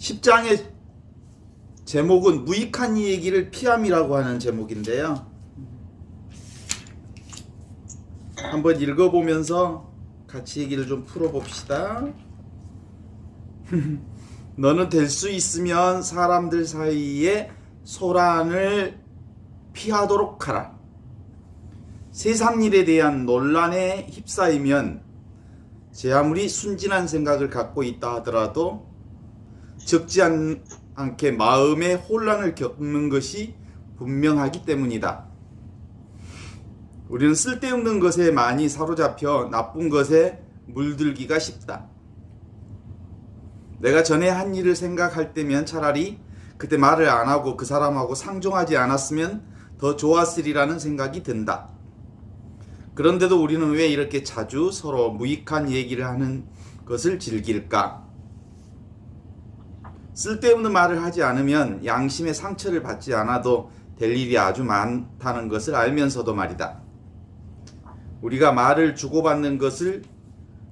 10장의 제목은 무익한 얘기를 피함이라고 하는 제목인데요. 한번 읽어보면서 같이 얘기를 좀 풀어봅시다. 너는 될 수 있으면 사람들 사이에 소란을 피하도록 하라. 세상 일에 대한 논란에 휩싸이면 제 아무리 순진한 생각을 갖고 있다 하더라도 적지 않게 마음의 혼란을 겪는 것이 분명하기 때문이다. 우리는 쓸데없는 것에 많이 사로잡혀 나쁜 것에 물들기가 쉽다. 내가 전에 한 일을 생각할 때면 차라리 그때 말을 안 하고 그 사람하고 상종하지 않았으면 더 좋았으리라는 생각이 든다. 그런데도 우리는 왜 이렇게 자주 서로 무익한 얘기를 하는 것을 즐길까? 쓸데없는 말을 하지 않으면 양심의 상처를 받지 않아도 될 일이 아주 많다는 것을 알면서도 말이다. 우리가 말을 주고받는 것을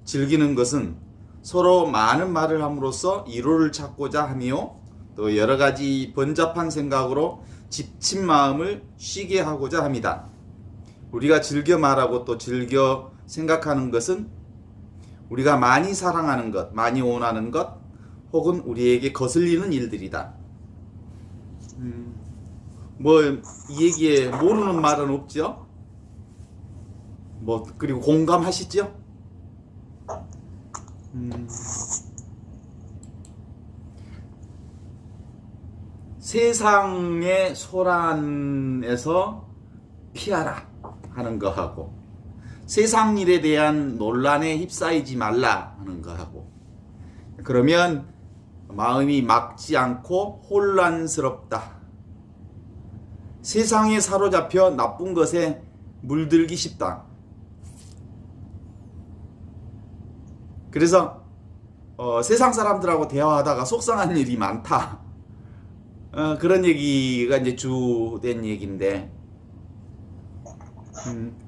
즐기는 것은 서로 많은 말을 함으로써 이로를 찾고자 하며 또 여러 가지 번잡한 생각으로 지친 마음을 쉬게 하고자 합니다. 우리가 즐겨 말하고 또 즐겨 생각하는 것은 우리가 많이 사랑하는 것, 많이 원하는 것, 혹은 우리에게 거슬리는 일들이다. 이 얘기에 모르는 말은 없죠? 그리고 공감하시죠? 세상의 소란에서 피하라 하는 거하고 세상 일에 대한 논란에 휩싸이지 말라 하는 거하고 그러면 마음이 막지 않고 혼란스럽다. 세상에 사로잡혀 나쁜 것에 물들기 쉽다. 그래서 세상 사람들하고 대화하다가 속상한 일이 많다. 그런 얘기가 이제 주된 얘기인데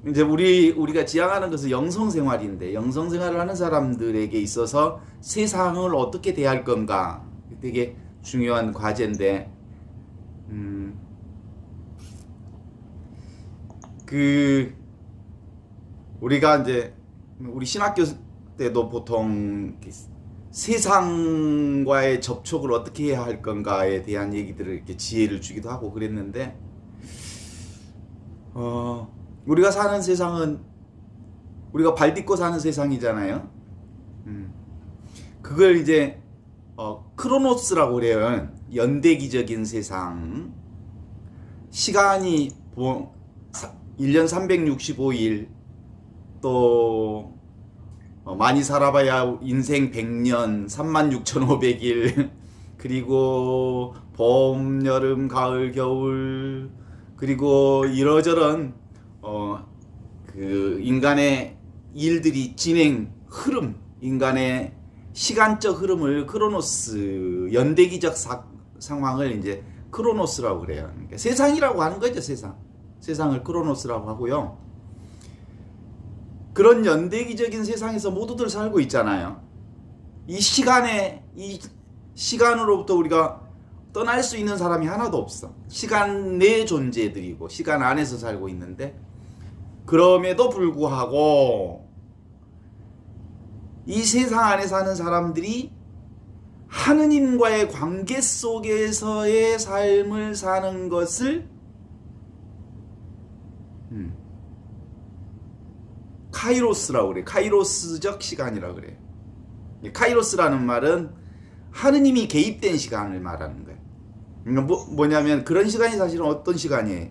이제 우리가 지향하는 것은 영성생활인데 영성생활을 하는 사람들에게 있어서 세상을 어떻게 대할 건가 되게 중요한 과제인데 우리가 이제 우리 신학교 때도 보통 세상과의 접촉을 어떻게 해야 할 건가에 대한 얘기들을 이렇게 지혜를 주기도 하고 그랬는데 우리가 사는 세상은 우리가 발 딛고 사는 세상이잖아요. 그걸 이제 크로노스라고 그래요. 연대기적인 세상. 시간이 1년 365일 또 많이 살아봐야 인생 100년 36,500일 그리고 봄, 여름, 가을, 겨울 그리고 이러저런 인간의 일들이 진행 흐름 인간의 시간적 흐름을 크로노스 연대기적 상황을 이제 크로노스라고 그래요. 그러니까 세상이라고 하는 거죠. 세상을 크로노스라고 하고요. 그런 연대기적인 세상에서 모두들 살고 있잖아요. 이 시간으로부터 우리가 떠날 수 있는 사람이 하나도 없어. 시간 내 존재들이고 시간 안에서 살고 있는데 그럼에도 불구하고 이 세상 안에 사는 사람들이 하느님과의 관계 속에서의 삶을 사는 것을 카이로스라고 그래요. 카이로스적 시간이라고 그래요. 카이로스라는 말은 하느님이 개입된 시간을 말하는 거예요. 그러니까 뭐냐면 그런 시간이 사실은 어떤 시간이에요?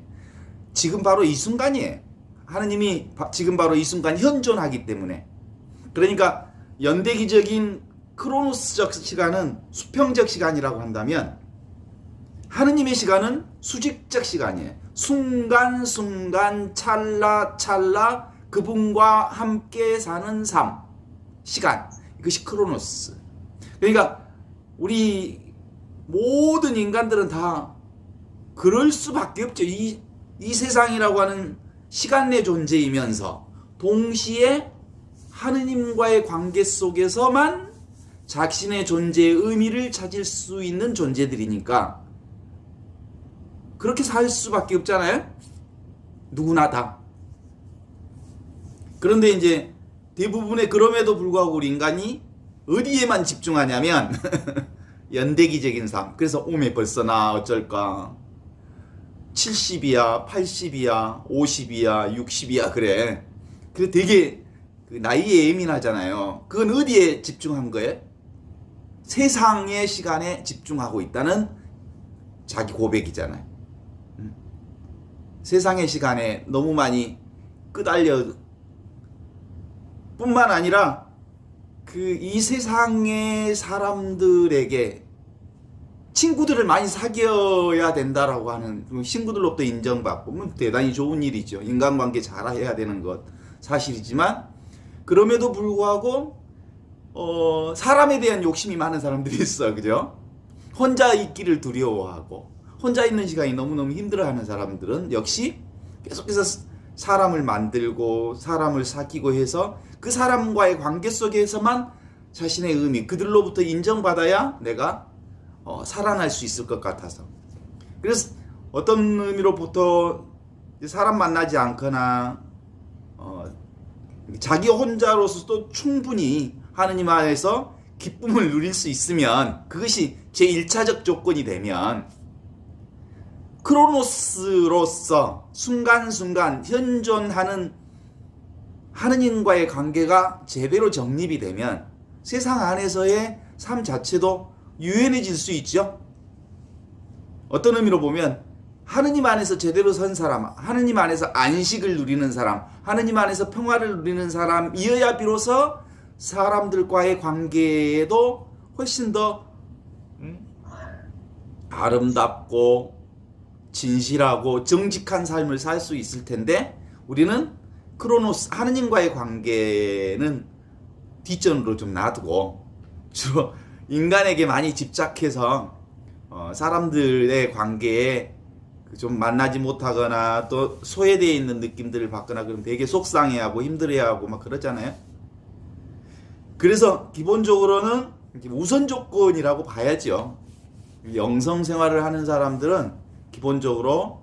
지금 바로 이 순간이에요. 하느님이 지금 바로 이 순간 현존하기 때문에. 그러니까 연대기적인 크로노스적 시간은 수평적 시간이라고 한다면 하느님의 시간은 수직적 시간이에요. 순간순간 찰나찰나 그분과 함께 사는 삶, 시간, 이것이 크로노스. 그러니까 우리 모든 인간들은 다 그럴 수밖에 없죠. 이 세상이라고 하는 시간 내 존재이면서 동시에 하느님과의 관계 속에서만 자신의 존재의 의미를 찾을 수 있는 존재들이니까 그렇게 살 수밖에 없잖아요. 누구나 다. 그런데 이제 대부분의 그럼에도 불구하고 우리 인간이 어디에만 집중하냐면 연대기적인 삶. 그래서 오메 벌써 나 어쩔까. 70이야, 80이야, 50이야, 60이야 그래. 그래 되게 그 나이에 예민하잖아요. 그건 어디에 집중한 거예요? 세상의 시간에 집중하고 있다는 자기 고백이잖아요. 세상의 시간에 너무 많이 끄달려 뿐만 아니라 이 세상의 사람들에게 친구들을 많이 사귀어야 된다라고 하는 친구들로부터 인정받고 대단히 좋은 일이죠. 인간관계 잘해야 되는 것 사실이지만 그럼에도 불구하고 사람에 대한 욕심이 많은 사람들이 있어. 그죠? 혼자 있기를 두려워하고 혼자 있는 시간이 너무너무 힘들어하는 사람들은 역시 계속해서 사람을 만들고 사람을 사귀고 해서 그 사람과의 관계 속에서만 자신의 의미, 그들로부터 인정받아야 내가 살아날 수 있을 것 같아서. 그래서 어떤 의미로부터 사람 만나지 않거나 자기 혼자로서도 충분히 하느님 안에서 기쁨을 누릴 수 있으면 그것이 제1차적 조건이 되면 크로노스로서 순간순간 현존하는 하느님과의 관계가 제대로 정립이 되면 세상 안에서의 삶 자체도 유연해질 수 있죠. 어떤 의미로 보면 하느님 안에서 제대로 선 사람, 하느님 안에서 안식을 누리는 사람, 하느님 안에서 평화를 누리는 사람이어야 비로소 사람들과의 관계에도 훨씬 더 아름답고 진실하고 정직한 삶을 살 수 있을 텐데 우리는 크로노스 하느님과의 관계는 뒷전으로 좀 놔두고 주로 인간에게 많이 집착해서 사람들의 관계에 좀 만나지 못하거나 또 소외되어 있는 느낌들을 받거나 그러면 되게 속상해하고 힘들어하고 막 그러잖아요. 그래서 기본적으로는 우선 조건이라고 봐야죠. 영성 생활을 하는 사람들은 기본적으로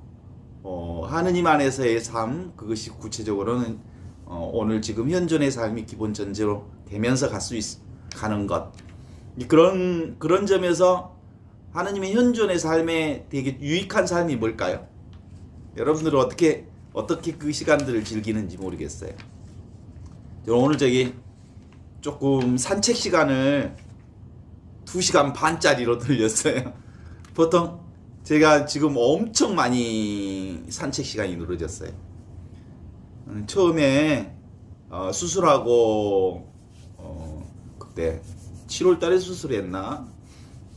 하느님 안에서의 삶, 그것이 구체적으로는 오늘 지금 현존의 삶이 기본 전제로 되면서 가는 것. 그런 점에서 하느님의 현존의 삶에 되게 유익한 삶이 뭘까요? 여러분들은 어떻게 그 시간들을 즐기는지 모르겠어요. 오늘 조금 산책 시간을 2시간 반짜리로 늘렸어요. 보통 제가 지금 엄청 많이 산책 시간이 늘어졌어요. 처음에 수술하고 그때 7월달에 수술했나?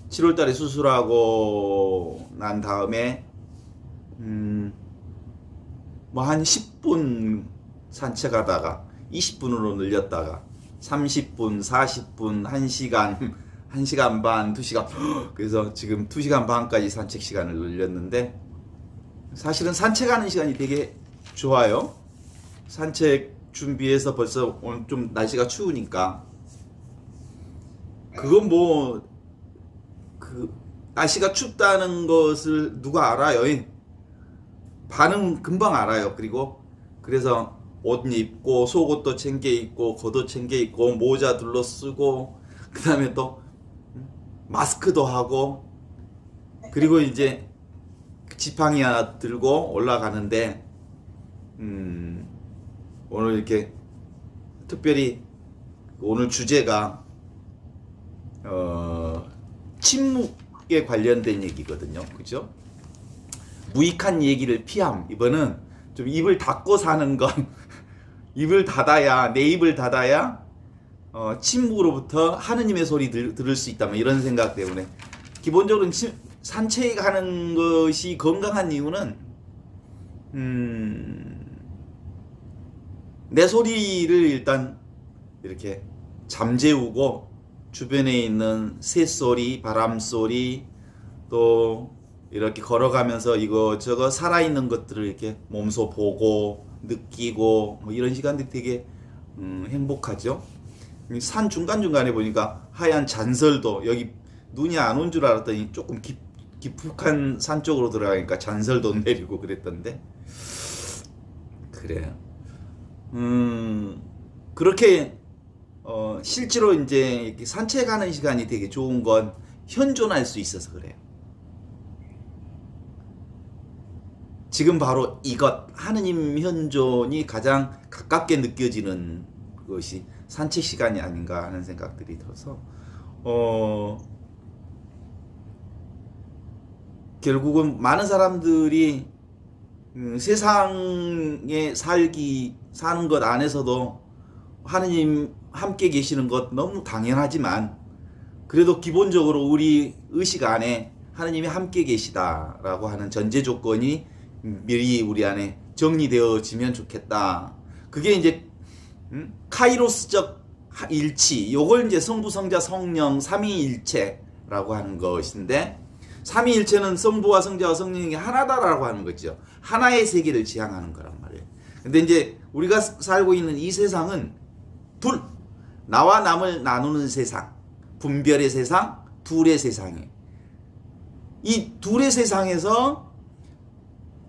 7월달에 수술하고 난 다음에 뭐 한 10분 산책하다가 20분으로 늘렸다가 30분, 40분, 1시간, 1시간 반, 2시간 그래서 지금 2시간 반까지 산책 시간을 늘렸는데 사실은 산책하는 시간이 되게 좋아요. 산책 준비해서 벌써 오늘 좀 날씨가 추우니까 그건 날씨가 춥다는 것을 누가 알아요? 반응 금방 알아요. 그래서 옷 입고 속옷도 챙겨 입고 겉옷 챙겨 입고 모자 둘러 쓰고 그 다음에 또 마스크도 하고 그리고 이제 지팡이 하나 들고 올라가는데 오늘 이렇게 특별히 오늘 주제가 침묵에 관련된 얘기거든요. 그죠? 무익한 얘기를 피함. 이번은 좀 입을 닫고 사는 건 입을 닫아야 내 입을 닫아야 침묵으로부터 하느님의 소리 들을 수 있다면 이런 생각 때문에 기본적으로 산책하는 것이 건강한 이유는 내 소리를 일단 이렇게 잠재우고 주변에 있는 새소리, 바람소리 또 이렇게 걸어가면서 이거저거 살아있는 것들을 이렇게 몸소 보고 느끼고 뭐 이런 시간들이 되게 행복하죠. 산 중간중간에 보니까 하얀 잔설도, 여기 눈이 안 온 줄 알았더니 조금 깊숙한 산 쪽으로 들어가니까 잔설도 내리고 그랬던데. 그래요. 그렇게 실제로 이제 이렇게 산책하는 시간이 되게 좋은 건 현존할 수 있어서 그래요. 지금 바로 이것, 하느님 현존이 가장 가깝게 느껴지는 것이 산책 시간이 아닌가 하는 생각들이 들어서 결국은 많은 사람들이 세상에 사는 것 안에서도 하느님 함께 계시는 것 너무 당연하지만, 그래도 기본적으로 우리 의식 안에 하느님이 함께 계시다라고 하는 전제 조건이 미리 우리 안에 정리되어지면 좋겠다. 그게 이제 카이로스적 일치, 요걸 이제 성부, 성자, 성령 삼위일체라고 하는 것인데, 삼위일체는 성부와 성자와 성령이 하나다라고 하는 거죠. 하나의 세계를 지향하는 거란 말이에요. 근데 이제 우리가 살고 있는 이 세상은 둘, 나와 남을 나누는 세상, 분별의 세상, 둘의 세상이에요. 이 둘의 세상에서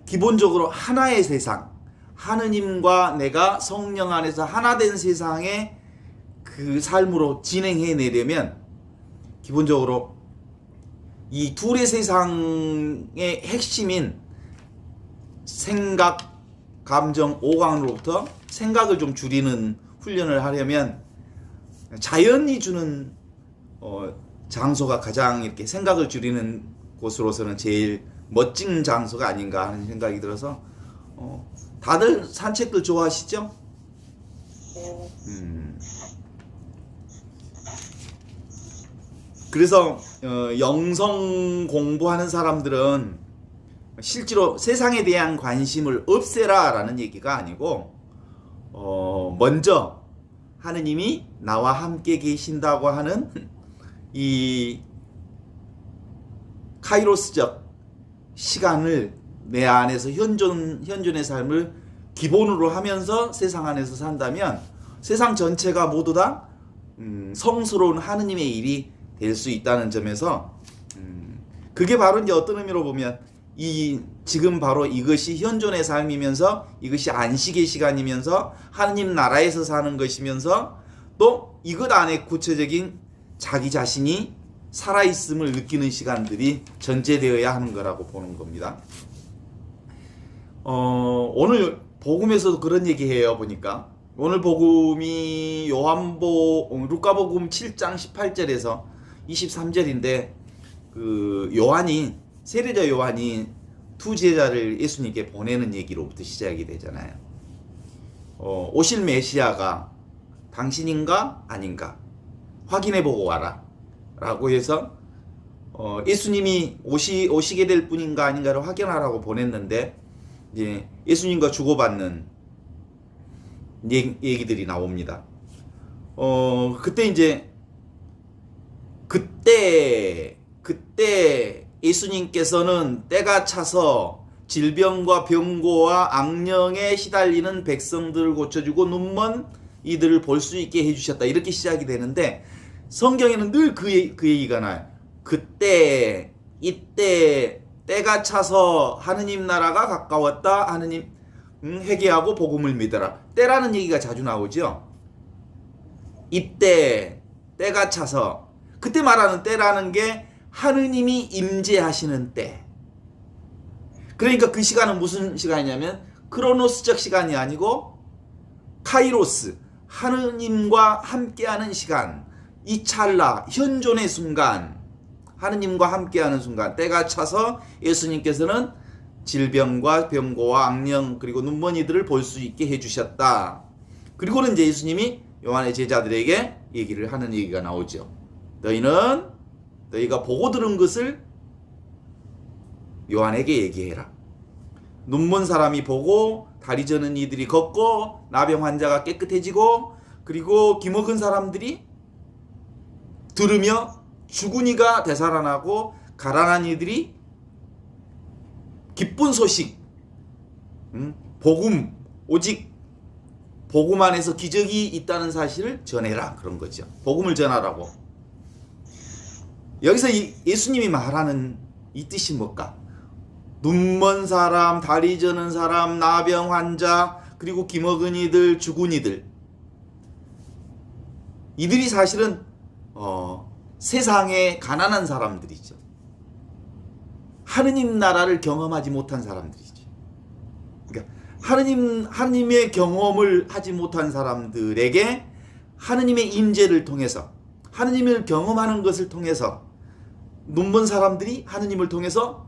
기본적으로 하나의 세상, 하느님과 내가 성령 안에서 하나 된 세상의 그 삶으로 진행해내려면, 기본적으로 이 둘의 세상의 핵심인 생각, 감정, 오감으로부터 생각을 좀 줄이는 훈련을 하려면 자연이 주는 장소가 가장 이렇게 생각을 줄이는 곳으로서는 제일 멋진 장소가 아닌가 하는 생각이 들어서 다들 산책들 좋아하시죠? 그래서 영성 공부하는 사람들은 실제로 세상에 대한 관심을 없애라 라는 얘기가 아니고, 먼저 하느님이 나와 함께 계신다고 하는 이 카이로스적 시간을 내 안에서 현존의 삶을 기본으로 하면서 세상 안에서 산다면 세상 전체가 모두 다 성스러운 하느님의 일이 될 수 있다는 점에서 그게 바로 이제 어떤 의미로 보면 지금 바로 이것이 현존의 삶이면서 이것이 안식의 시간이면서 하느님 나라에서 사는 것이면서 또 이것 안에 구체적인 자기 자신이 살아있음을 느끼는 시간들이 전제되어야 하는 거라고 보는 겁니다. 오늘 복음에서도 그런 얘기해요. 보니까 오늘 복음이 루카복음 7장 18절에서 23절인데, 그 세례자 요한이 두 제자를 예수님께 보내는 얘기로부터 시작이 되잖아요. 오실 메시아가 당신인가 아닌가 확인해보고 와라 라고 해서 예수님이 오시게 될 분인가 아닌가를 확인하라고 보냈는데, 이제 예수님과 주고받는 얘기들이 나옵니다. 그때 예수님께서는 때가 차서 질병과 병고와 악령에 시달리는 백성들을 고쳐주고 눈먼 이들을 볼 수 있게 해주셨다. 이렇게 시작이 되는데, 성경에는 늘 그 얘기가 나요. 그때, 이때, 때가 차서 하느님 나라가 가까웠다. 하느님 회개하고 복음을 믿어라. 때라는 얘기가 자주 나오죠. 이때, 때가 차서. 그때 말하는 때라는 게 하느님이 임재하시는 때. 그러니까 그 시간은 무슨 시간이냐면 크로노스적 시간이 아니고 카이로스, 하느님과 함께하는 시간, 이 찰나, 현존의 순간, 하느님과 함께하는 순간, 때가 차서 예수님께서는 질병과 병고와 악령 그리고 눈먼이들을 볼 수 있게 해주셨다. 그리고는 이제 예수님이 요한의 제자들에게 얘기를 하는 얘기가 나오죠. 너희가 보고 들은 것을 요한에게 얘기해라. 눈먼 사람이 보고, 다리 저는 이들이 걷고, 나병 환자가 깨끗해지고, 그리고 기먹은 사람들이 들으며 죽은 이가 되살아나고, 가난한 이들이 기쁜 소식, 복음, 오직 복음 안에서 기적이 있다는 사실을 전해라, 그런 거죠. 복음을 전하라고. 여기서 예수님이 말하는 이 뜻이 뭘까? 눈먼 사람, 다리 저는 사람, 나병 환자, 그리고 기먹은 이들, 죽은 이들, 이들이 사실은 세상의 가난한 사람들이죠. 하느님 나라를 경험하지 못한 사람들이죠. 그러니까 하느님의 경험을 하지 못한 사람들에게 하느님의 임재를 통해서, 하느님을 경험하는 것을 통해서 눈먼 사람들이 하느님을 통해서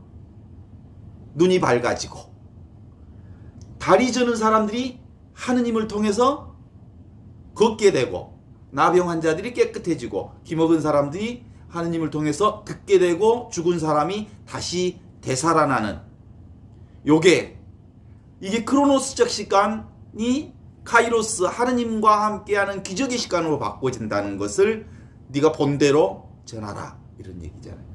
눈이 밝아지고, 다리 저는 사람들이 하느님을 통해서 걷게 되고, 나병 환자들이 깨끗해지고, 기먹은 사람들이 하느님을 통해서 걷게 되고, 죽은 사람이 다시 되살아나는, 이게 크로노스적 시간이 카이로스, 하느님과 함께하는 기적의 시간으로 바꿔진다는 것을 네가 본대로 전하라, 이런 얘기잖아요.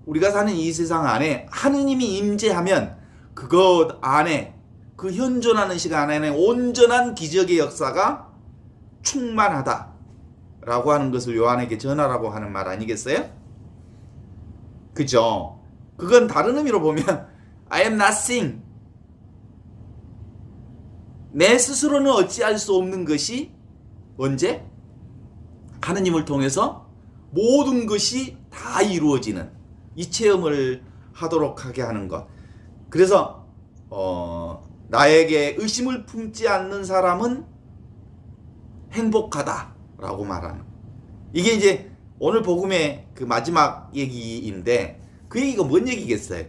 우리가 사는 이 세상 안에 하느님이 임재하면 그것 안에, 그 현존하는 시간 안에 온전한 기적의 역사가 충만하다라고 하는 것을 요한에게 전하라고 하는 말 아니겠어요? 그죠? 그건 다른 의미로 보면 I am nothing, 내 스스로는 어찌할 수 없는 것이 언제? 하느님을 통해서 모든 것이 다 이루어지는 이 체험을 하도록 하게 하는 것. 그래서 나에게 의심을 품지 않는 사람은 행복하다라고 말하는, 이게 이제 오늘 복음의 그 마지막 얘기인데, 그 얘기가 뭔 얘기겠어요?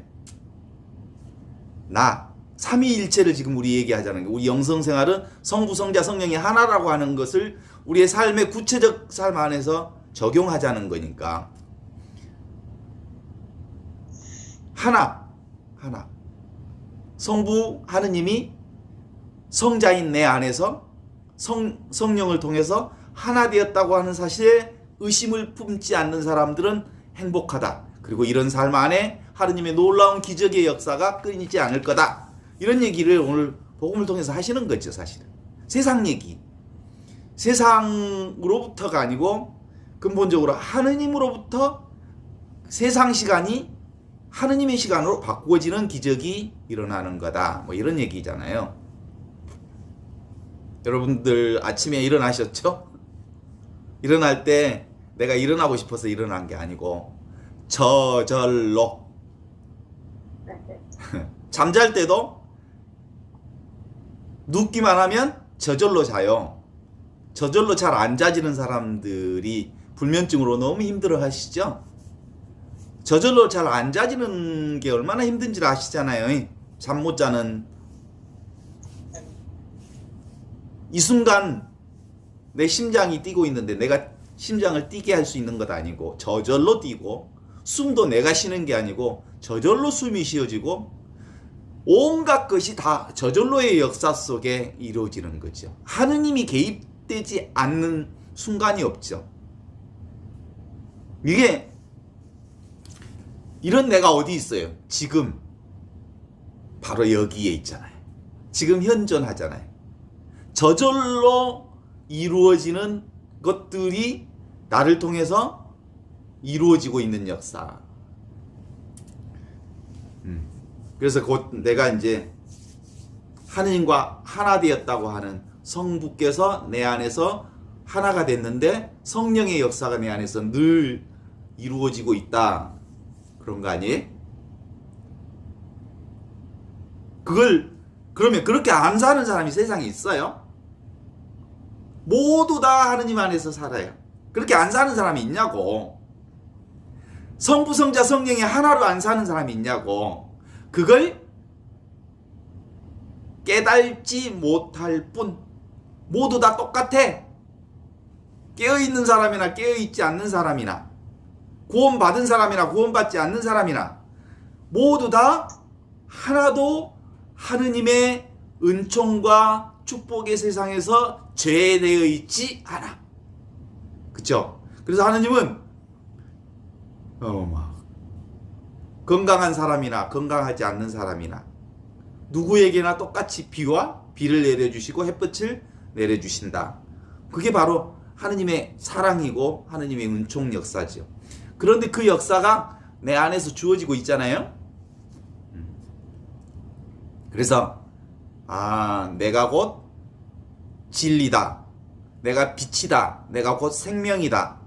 삼위일체를 지금 우리 얘기하자는 게, 우리 영성생활은 성부, 성자, 성령이 하나라고 하는 것을 우리의 삶의 구체적 삶 안에서 적용하자는 거니까, 하나. 성부 하느님이 성자인 내 안에서 성령을 통해서 하나 되었다고 하는 사실에 의심을 품지 않는 사람들은 행복하다. 그리고 이런 삶 안에 하느님의 놀라운 기적의 역사가 끊이지 않을 거다. 이런 얘기를 오늘 복음을 통해서 하시는 거죠, 사실은. 세상 얘기. 세상으로부터가 아니고 근본적으로 하느님으로부터 세상 시간이 하느님의 시간으로 바꾸어지는 기적이 일어나는 거다. 뭐 이런 얘기잖아요. 여러분들 아침에 일어나셨죠? 일어날 때 내가 일어나고 싶어서 일어난 게 아니고 저절로. 잠잘 때도 눕기만 하면 저절로 자요. 저절로 잘 안 자지는 사람들이 불면증으로 너무 힘들어 하시죠? 저절로 잘 안 자지는 게 얼마나 힘든지 아시잖아요. 잠 못 자는. 이 순간 내 심장이 뛰고 있는데 내가 심장을 뛰게 할 수 있는 것 아니고 저절로 뛰고, 숨도 내가 쉬는 게 아니고 저절로 숨이 쉬어지고, 온갖 것이 다 저절로의 역사 속에 이루어지는 거죠. 하느님이 개입되지 않는 순간이 없죠. 이런 내가 어디 있어요? 지금 바로 여기에 있잖아요. 지금 현존하잖아요. 저절로 이루어지는 것들이 나를 통해서 이루어지고 있는 역사. 그래서 곧 내가 이제 하느님과 하나 되었다고 하는 성부께서 내 안에서 하나가 됐는데 성령의 역사가 내 안에서 늘 이루어지고 있다. 그런 거 아니에요? 그러면 그렇게 안 사는 사람이 세상에 있어요? 모두 다 하느님 안에서 살아요. 그렇게 안 사는 사람이 있냐고. 성부, 성자, 성령이 하나로 안 사는 사람이 있냐고. 그걸 깨달지 못할 뿐. 모두 다 똑같아. 깨어있는 사람이나 깨어있지 않는 사람이나, 구원받은 사람이나 구원받지 않는 사람이나 모두 다 하나도 하느님의 은총과 축복의 세상에서 제외되어 있지 않아. 그쵸? 그래서 하느님은 건강한 사람이나 건강하지 않는 사람이나 누구에게나 똑같이 비를 내려주시고 햇볕을 내려주신다. 그게 바로 하느님의 사랑이고 하느님의 은총 역사죠. 그런데 그 역사가 내 안에서 주어지고 있잖아요. 그래서 내가 곧 진리다, 내가 빛이다, 내가 곧 생명이다.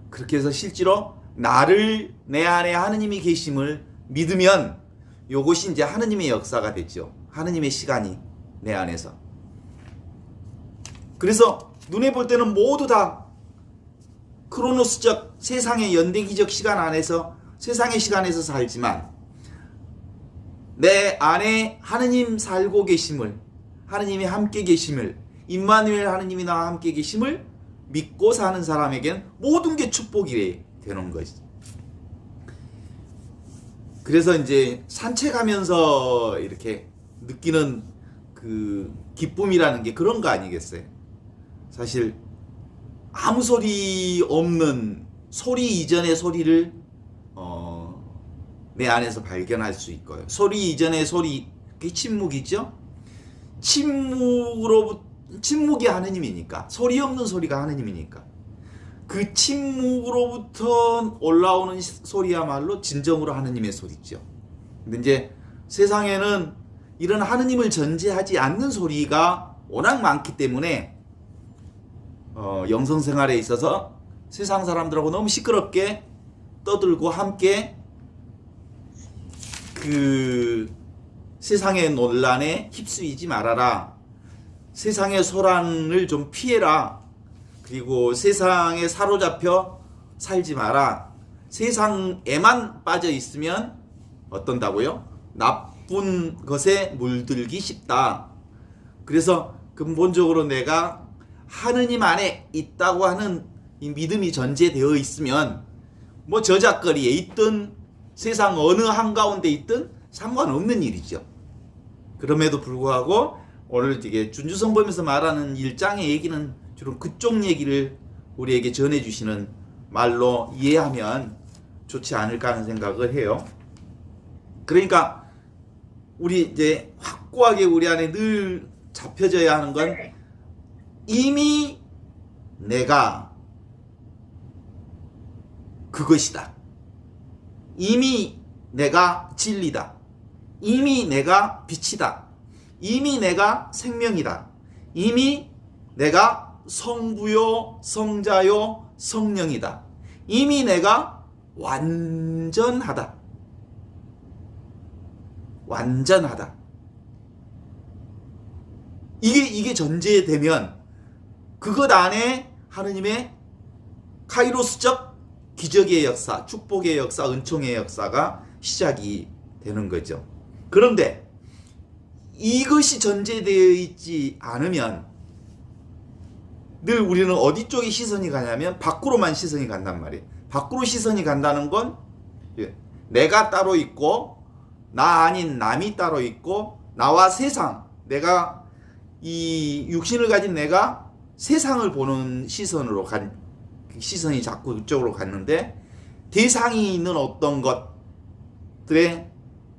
그렇게 해서 실제로 나를 내 안에 하느님이 계심을 믿으면 이것이 이제 하느님의 역사가 되죠. 하느님의 시간이 내 안에서. 그래서 눈에 볼 때는 모두 다 크로노스적 세상의 연대기적 시간 안에서 세상의 시간에서 살지만 내 안에 하느님 살고 계심을, 하느님이 함께 계심을, 임마누엘 하느님이 나와 함께 계심을 믿고 사는 사람에겐 모든 게 축복이 되는 거지. 그래서 이제 산책하면서 이렇게 느끼는 그 기쁨이라는 게 그런 거 아니겠어요? 사실 아무 소리 없는 소리 이전의 소리를 내 안에서 발견할 수 있고요. 소리 이전의 소리, 그게 침묵이죠. 침묵이 하느님이니까, 소리 없는 소리가 하느님이니까 그 침묵으로부터 올라오는 소리야말로 진정으로 하느님의 소리죠. 근데 이제 세상에는 이런 하느님을 전제하지 않는 소리가 워낙 많기 때문에 영성생활에 있어서 세상 사람들하고 너무 시끄럽게 떠들고 함께 그 세상의 논란에 휩쓰이지 말아라. 세상의 소란을 좀 피해라. 그리고 세상에 사로잡혀 살지 마라. 세상에만 빠져 있으면 어떤다고요? 나쁜 것에 물들기 쉽다. 그래서 근본적으로 내가 하느님 안에 있다고 하는 이 믿음이 전제되어 있으면 뭐 저작거리에 있든 세상 어느 한가운데 있든 상관없는 일이죠. 그럼에도 불구하고 오늘 이게 준주성범에서 말하는 1장의 얘기는 주로 그쪽 얘기를 우리에게 전해주시는 말로 이해하면 좋지 않을까 하는 생각을 해요. 그러니까 우리 이제 확고하게 우리 안에 늘 잡혀져야 하는 건 이미 내가 그것이다. 이미 내가 진리다. 이미 내가 빛이다. 이미 내가 생명이다. 이미 내가 성부요, 성자요, 성령이다. 이미 내가 완전하다. 완전하다. 이게 전제되면 그것 안에 하느님의 카이로스적 기적의 역사, 축복의 역사, 은총의 역사가 시작이 되는 거죠. 그런데 이것이 전제되어 있지 않으면 늘 우리는 어디 쪽에 시선이 가냐면 밖으로만 시선이 간단 말이에요. 밖으로 시선이 간다는 건 내가 따로 있고 나 아닌 남이 따로 있고 나와 세상, 내가 이 육신을 가진 내가 세상을 보는 시선으로 시선이 자꾸 그쪽으로 갔는데 대상이 있는 어떤 것들의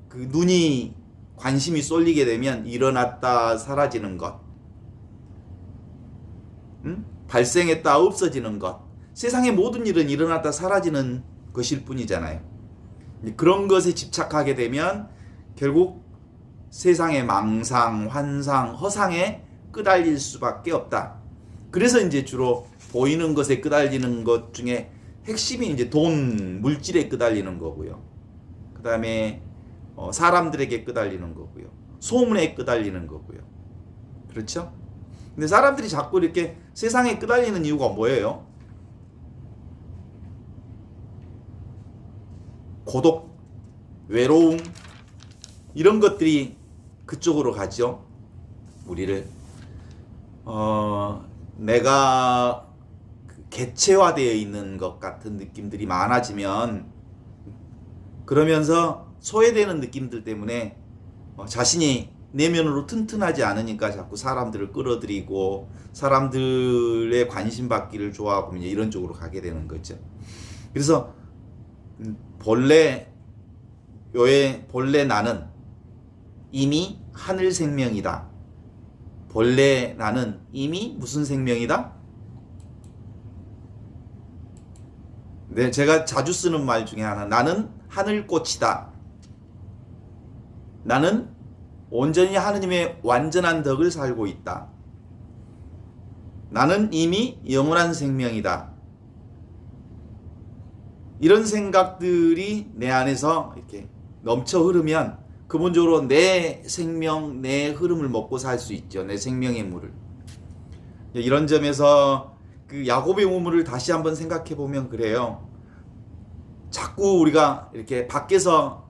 그 눈이 관심이 쏠리게 되면 일어났다 사라지는 것, 발생했다 없어지는 것, 세상의 모든 일은 일어났다 사라지는 것일 뿐이잖아요. 그런 것에 집착하게 되면 결국 세상의 망상, 환상, 허상에 끄달릴 수밖에 없다. 그래서 이제 주로 보이는 것에 끄달리는 것 중에 핵심이 이제 돈, 물질에 끄달리는 거고요. 그 다음에 사람들에게 끄달리는 거고요. 소문에 끄달리는 거고요. 그렇죠? 근데 사람들이 자꾸 이렇게 세상에 끄달리는 이유가 뭐예요? 고독, 외로움, 이런 것들이 그쪽으로 가죠. 우리를 내가 개체화되어 있는 것 같은 느낌들이 많아지면 그러면서 소외되는 느낌들 때문에 자신이 내면으로 튼튼하지 않으니까 자꾸 사람들을 끌어들이고 사람들의 관심 받기를 좋아하고 이런 쪽으로 가게 되는 거죠. 그래서 본래 나는 이미 하늘 생명이다. 본래 나는 이미 무슨 생명이다? 네, 제가 자주 쓰는 말 중에 하나. 나는 하늘꽃이다. 나는 온전히 하느님의 완전한 덕을 살고 있다. 나는 이미 영원한 생명이다. 이런 생각들이 내 안에서 이렇게 넘쳐 흐르면 근본적으로 내 생명, 내 흐름을 먹고 살 수 있죠. 내 생명의 물을. 이런 점에서 그 야곱의 우물을 다시 한번 생각해 보면 그래요. 자꾸 우리가 이렇게 밖에서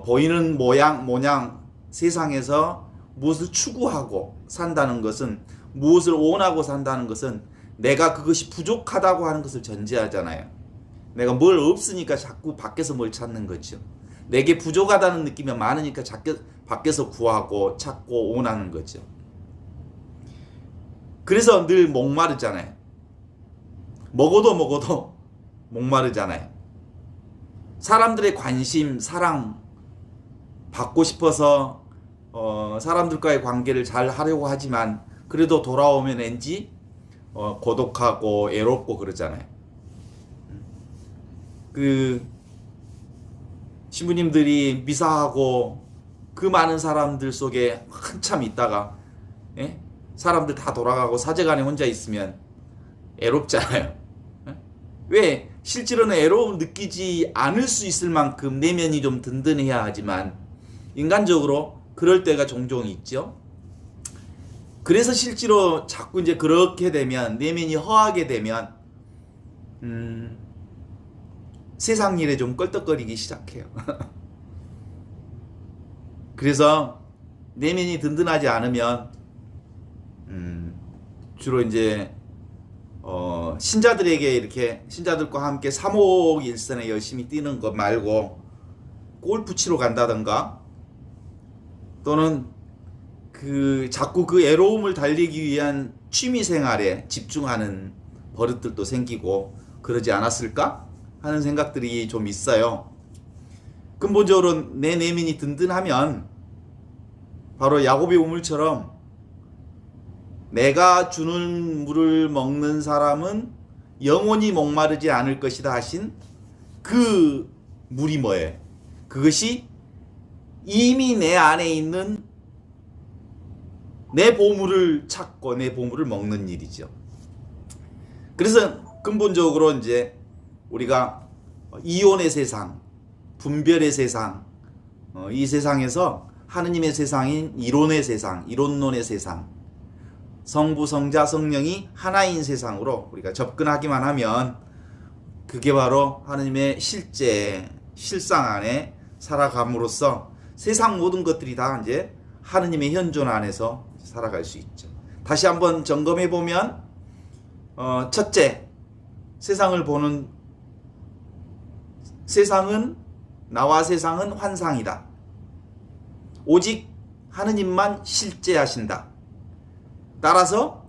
보이는 모양 세상에서 무엇을 추구하고 산다는 것은, 무엇을 원하고 산다는 것은 내가 그것이 부족하다고 하는 것을 전제하잖아요. 내가 뭘 없으니까 자꾸 밖에서 뭘 찾는 거죠. 내게 부족하다는 느낌이 많으니까 자꾸 밖에서 구하고 찾고 원하는 거죠. 그래서 늘 목마르잖아요. 먹어도 목마르잖아요. 사람들의 관심, 사랑 받고 싶어서 사람들과의 관계를 잘 하려고 하지만 그래도 돌아오면 왠지 고독하고 애롭고 그러잖아요. 그 신부님들이 미사하고 그 많은 사람들 속에 한참 있다가 사람들 다 돌아가고 사제관에 혼자 있으면 애롭잖아요. 왜? 실제로는 애로움을 느끼지 않을 수 있을 만큼 내면이 좀 든든해야 하지만 인간적으로 그럴 때가 종종 있죠. 그래서 실제로 자꾸 이제 그렇게 되면, 내면이 허하게 되면 세상 일에 좀 껄떡거리기 시작해요. 그래서 내면이 든든하지 않으면 주로 이제 신자들에게 이렇게 신자들과 함께 사목일선에 열심히 뛰는 것 말고 골프 치러 간다던가, 또는 자꾸 그 애로움을 달래기 위한 취미 생활에 집중하는 버릇들도 생기고 그러지 않았을까 하는 생각들이 좀 있어요. 근본적으로 내 내면이 든든하면 바로 야곱의 우물처럼 내가 주는 물을 먹는 사람은 영원히 목마르지 않을 것이다 하신 그 물이 뭐예요? 그것이 이미 내 안에 있는 내 보물을 찾고 내 보물을 먹는 일이죠. 그래서 근본적으로 이제 우리가 이혼의 세상, 분별의 세상, 이 세상에서 하느님의 세상인 이론의 세상, 이론론의 세상, 성부, 성자, 성령이 하나인 세상으로 우리가 접근하기만 하면 그게 바로 하느님의 실상 안에 살아감으로써 세상 모든 것들이 다 이제 하느님의 현존 안에서 살아갈 수 있죠. 다시 한번 점검해 보면, 첫째, 나와 세상은 환상이다. 오직 하느님만 실제하신다. 따라서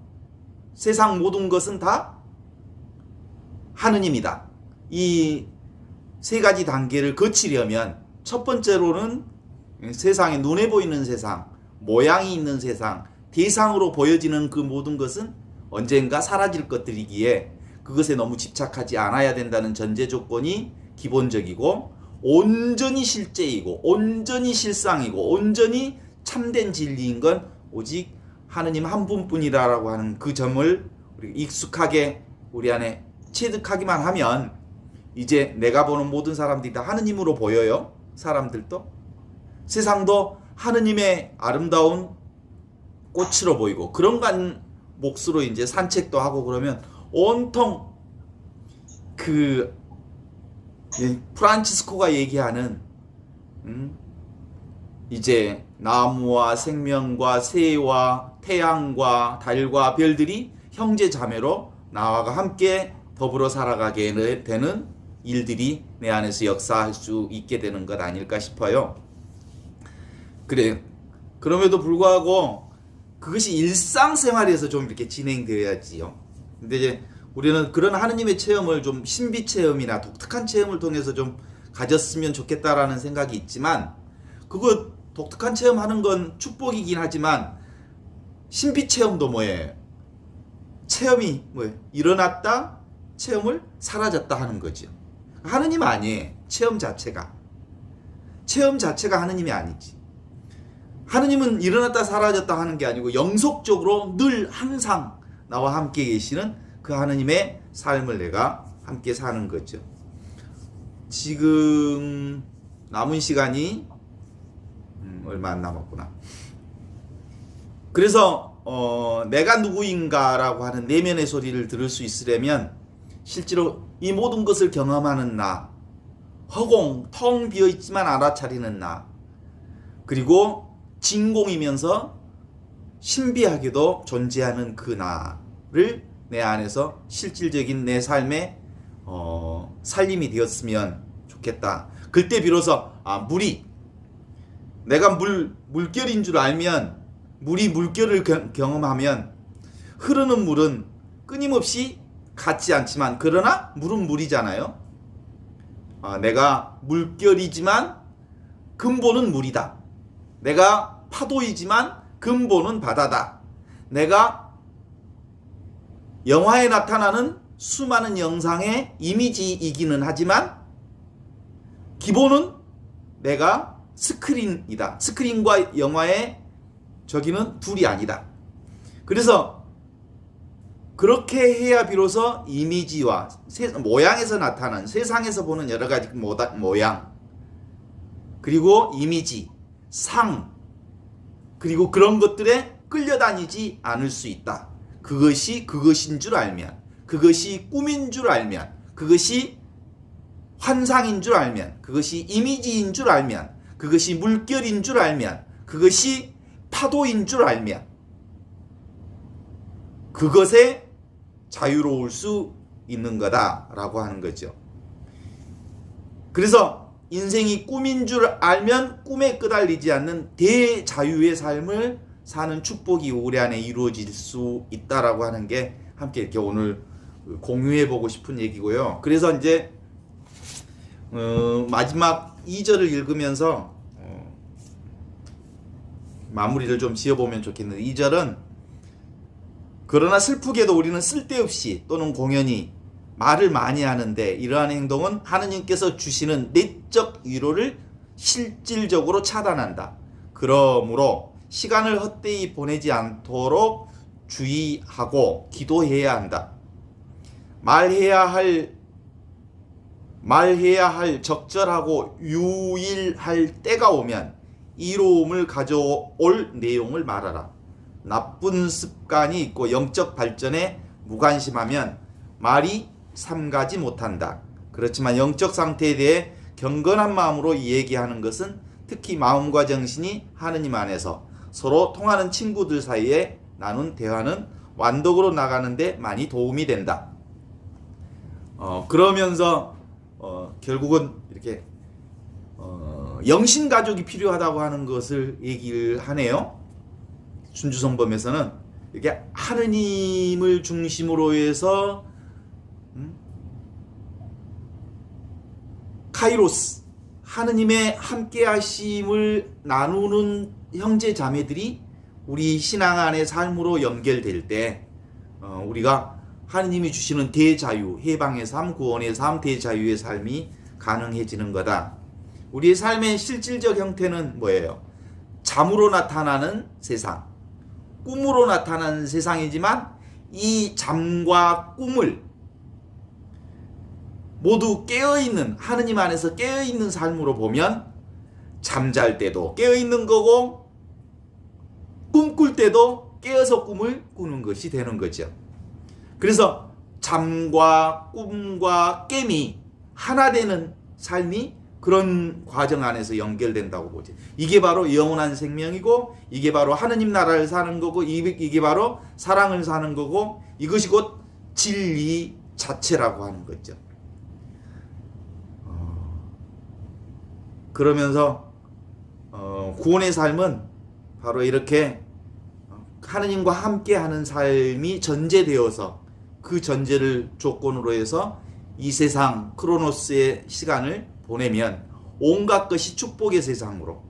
세상 모든 것은 다 하느님이다. 이 세 가지 단계를 거치려면 첫 번째로는 세상에 눈에 보이는 세상, 모양이 있는 세상, 대상으로 보여지는 그 모든 것은 언젠가 사라질 것들이기에 그것에 너무 집착하지 않아야 된다는 전제 조건이 기본적이고, 온전히 실제이고 온전히 실상이고 온전히 참된 진리인 건 오직 하느님 한 분뿐이라고 하는 그 점을 우리 익숙하게 우리 안에 체득하기만 하면 이제 내가 보는 모든 사람들이 다 하느님으로 보여요. 사람들도, 세상도 하느님의 아름다운 꽃으로 보이고, 그런 몫으로 이제 산책도 하고 그러면 온통 프란치스코가 얘기하는 이제 나무와 생명과 새와 태양과 달과 별들이 형제 자매로 나와 함께 더불어 살아가게 되는 일들이 내 안에서 역사할 수 있게 되는 것 아닐까 싶어요. 그래, 그럼에도 불구하고 그것이 일상생활에서 좀 이렇게 진행되어야지요. 근데 이제 우리는 그런 하느님의 체험을 좀 신비 체험이나 독특한 체험을 통해서 좀 가졌으면 좋겠다라는 생각이 있지만, 그거 독특한 체험하는 건 축복이긴 하지만 신비 체험도 뭐예요? 체험이 뭐예요? 일어났다, 체험을 사라졌다 하는 거죠. 하느님 아니에요. 체험 자체가 하느님이 아니지. 하느님은 일어났다 사라졌다 하는 게 아니고 영속적으로 늘 항상 나와 함께 계시는 그 하느님의 삶을 내가 함께 사는 거죠. 지금 남은 시간이 얼마 안 남았구나. 그래서 내가 누구인가라고 하는 내면의 소리를 들을 수 있으려면 실제로 이 모든 것을 경험하는 나, 허공, 텅 비어있지만 알아차리는 나, 그리고 진공이면서 신비하게도 존재하는 그 나를 내 안에서 실질적인 내 삶의 살림이 되었으면 좋겠다. 그때 비로소 내가 물결인 줄 알면, 물이 물결을 경험하면 흐르는 물은 끊임없이 같지 않지만 그러나 물은 물이잖아요. 내가 물결이지만 근본은 물이다. 내가 파도이지만 근본은 바다다. 내가 영화에 나타나는 수많은 영상의 이미지이기는 하지만 기본은 내가 스크린이다. 스크린과 영화의 저기는 둘이 아니다. 그래서 그렇게 해야 비로소 이미지와 모양에서 나타나는, 세상에서 보는 여러 가지 모양, 그리고 이미지, 상, 그리고 그런 것들에 끌려다니지 않을 수 있다. 그것이 그것인 줄 알면, 그것이 꿈인 줄 알면, 그것이 환상인 줄 알면, 그것이 이미지인 줄 알면, 그것이 물결인 줄 알면, 그것이 파도인 줄 알면 그것에 자유로울 수 있는 거다라고 하는 거죠. 그래서 인생이 꿈인 줄 알면 꿈에 끄달리지 않는 대자유의 삶을 사는 축복이 우리 안에 이루어질 수 있다라고 하는 게 함께 이렇게 오늘 공유해 보고 싶은 얘기고요. 그래서 이제 마지막 2절을 읽으면서 마무리를 좀 지어보면 좋겠는데, 2절은 그러나 슬프게도 우리는 쓸데없이 또는 공연히 말을 많이 하는데 이러한 행동은 하느님께서 주시는 내적 위로를 실질적으로 차단한다. 그러므로 시간을 헛되이 보내지 않도록 주의하고 기도해야 한다. 말해야 할 적절하고 유일할 때가 오면 이로움을 가져올 내용을 말하라. 나쁜 습관이 있고 영적 발전에 무관심하면 말이 삼가지 못한다. 그렇지만 영적 상태에 대해 경건한 마음으로 얘기하는 것은 특히 마음과 정신이 하느님 안에서 서로 통하는 친구들 사이에 나눈 대화는 완독으로 나가는데 많이 도움이 된다. 그러면서 결국은 이렇게 영신 가족이 필요하다고 하는 것을 얘기를 하네요. 순주성범에서는 이게 하느님을 중심으로 해서 카이로스, 하느님의 함께 하심을 나누는 형제 자매들이 우리 신앙 안의 삶으로 연결될 때 우리가 하느님이 주시는 대자유, 해방의 삶, 구원의 삶, 대자유의 삶이 가능해지는 거다. 우리의 삶의 실질적 형태는 뭐예요? 잠으로 나타나는 세상, 꿈으로 나타나는 세상이지만 이 잠과 꿈을 모두 깨어있는, 하느님 안에서 깨어있는 삶으로 보면 잠잘 때도 깨어있는 거고 꿈꿀 때도 깨어서 꿈을 꾸는 것이 되는 거죠. 그래서 잠과 꿈과 깨미 하나 되는 삶이 그런 과정 안에서 연결된다고 보지. 이게 바로 영원한 생명이고, 이게 바로 하느님 나라를 사는 거고, 이게 바로 사랑을 사는 거고, 이것이 곧 진리 자체라고 하는 거죠. 그러면서 구원의 삶은 바로 이렇게 하느님과 함께하는 삶이 전제되어서 그 전제를 조건으로 해서 이 세상 크로노스의 시간을 보내면 온갖 것이 축복의 세상으로,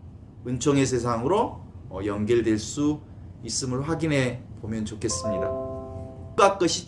은총의 세상으로 연결될 수 있음을 확인해 보면 좋겠습니다. 끝과 끝이